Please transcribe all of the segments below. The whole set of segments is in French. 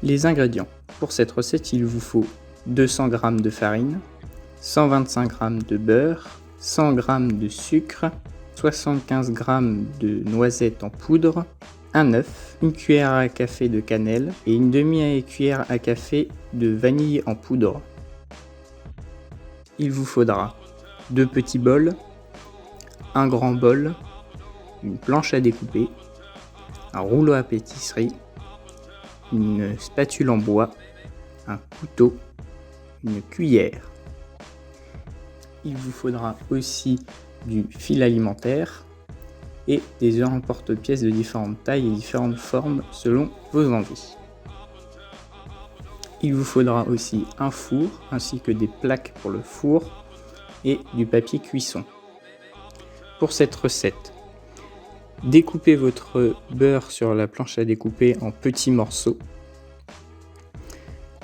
Les ingrédients. Pour cette recette, il vous faut 200 g de farine, 125 g de beurre, 100 g de sucre, 75 g de noisettes en poudre, un œuf, une cuillère à café de cannelle et une demi-cuillère à café de vanille en poudre. Il vous faudra 2 petits bols, un grand bol, une planche à découper, un rouleau à pâtisserie, une spatule en bois, un couteau, une cuillère. Il vous faudra aussi du fil alimentaire et des œufs en porte-pièces de différentes tailles et différentes formes selon vos envies. Il vous faudra aussi un four ainsi que des plaques pour le four et du papier cuisson. Pour cette recette, découpez votre beurre sur la planche à découper en petits morceaux.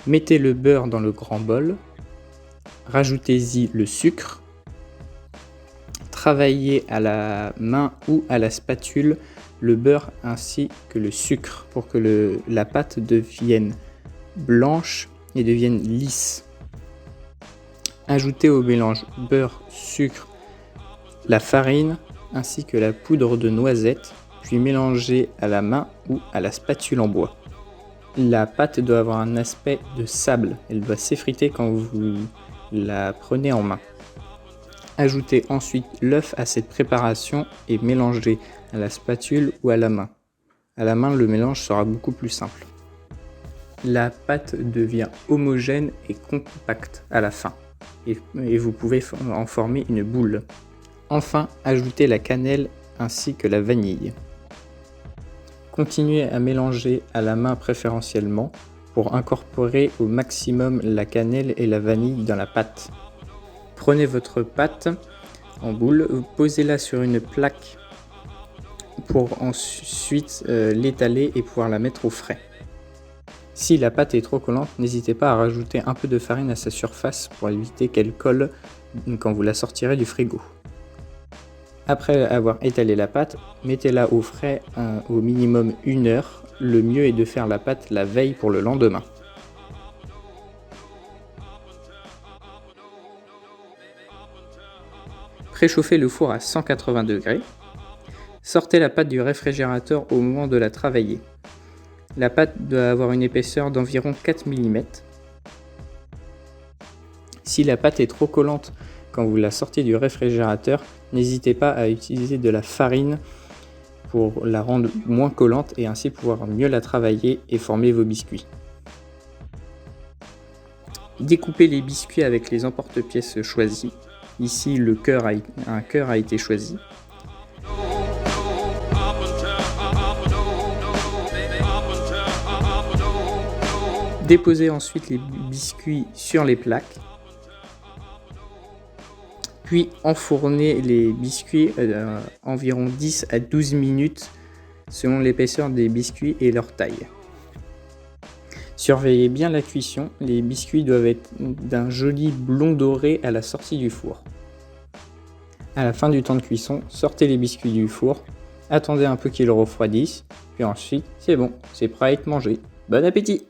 Mettez le beurre dans le grand bol. Rajoutez-y le sucre. Travaillez à la main ou à la spatule le beurre ainsi que le sucre pour que la pâte devienne blanche et devienne lisse. Ajoutez au mélange beurre, sucre, la farine ainsi que la poudre de noisette, puis mélangez à la main ou à la spatule en bois. La pâte doit avoir un aspect de sable, elle doit s'effriter quand vous la prenez en main. Ajoutez ensuite l'œuf à cette préparation et mélangez à la spatule ou à la main. À la main, le mélange sera beaucoup plus simple. La pâte devient homogène et compacte à la fin et vous pouvez en former une boule. Enfin, ajoutez la cannelle ainsi que la vanille. Continuez à mélanger à la main préférentiellement pour incorporer au maximum la cannelle et la vanille dans la pâte. Prenez votre pâte en boule, posez-la sur une plaque pour ensuite l'étaler et pouvoir la mettre au frais. Si la pâte est trop collante, n'hésitez pas à rajouter un peu de farine à sa surface pour éviter qu'elle colle quand vous la sortirez du frigo. Après avoir étalé la pâte, mettez-la au frais au minimum 1 heure. Le mieux est de faire la pâte la veille pour le lendemain. Préchauffez le four à 180 degrés. Sortez la pâte du réfrigérateur au moment de la travailler. La pâte doit avoir une épaisseur d'environ 4 mm. Si la pâte est trop collante quand vous la sortez du réfrigérateur, n'hésitez pas à utiliser de la farine pour la rendre moins collante et ainsi pouvoir mieux la travailler et former vos biscuits. Découpez les biscuits avec les emporte-pièces choisis. Ici, un cœur a été choisi. Déposez ensuite les biscuits sur les plaques. Puis enfournez les biscuits environ 10 à 12 minutes selon l'épaisseur des biscuits et leur taille. Surveillez bien la cuisson, les biscuits doivent être d'un joli blond doré à la sortie du four. À la fin du temps de cuisson, sortez les biscuits du four, attendez un peu qu'ils refroidissent, puis ensuite c'est bon, c'est prêt à être mangé. Bon appétit!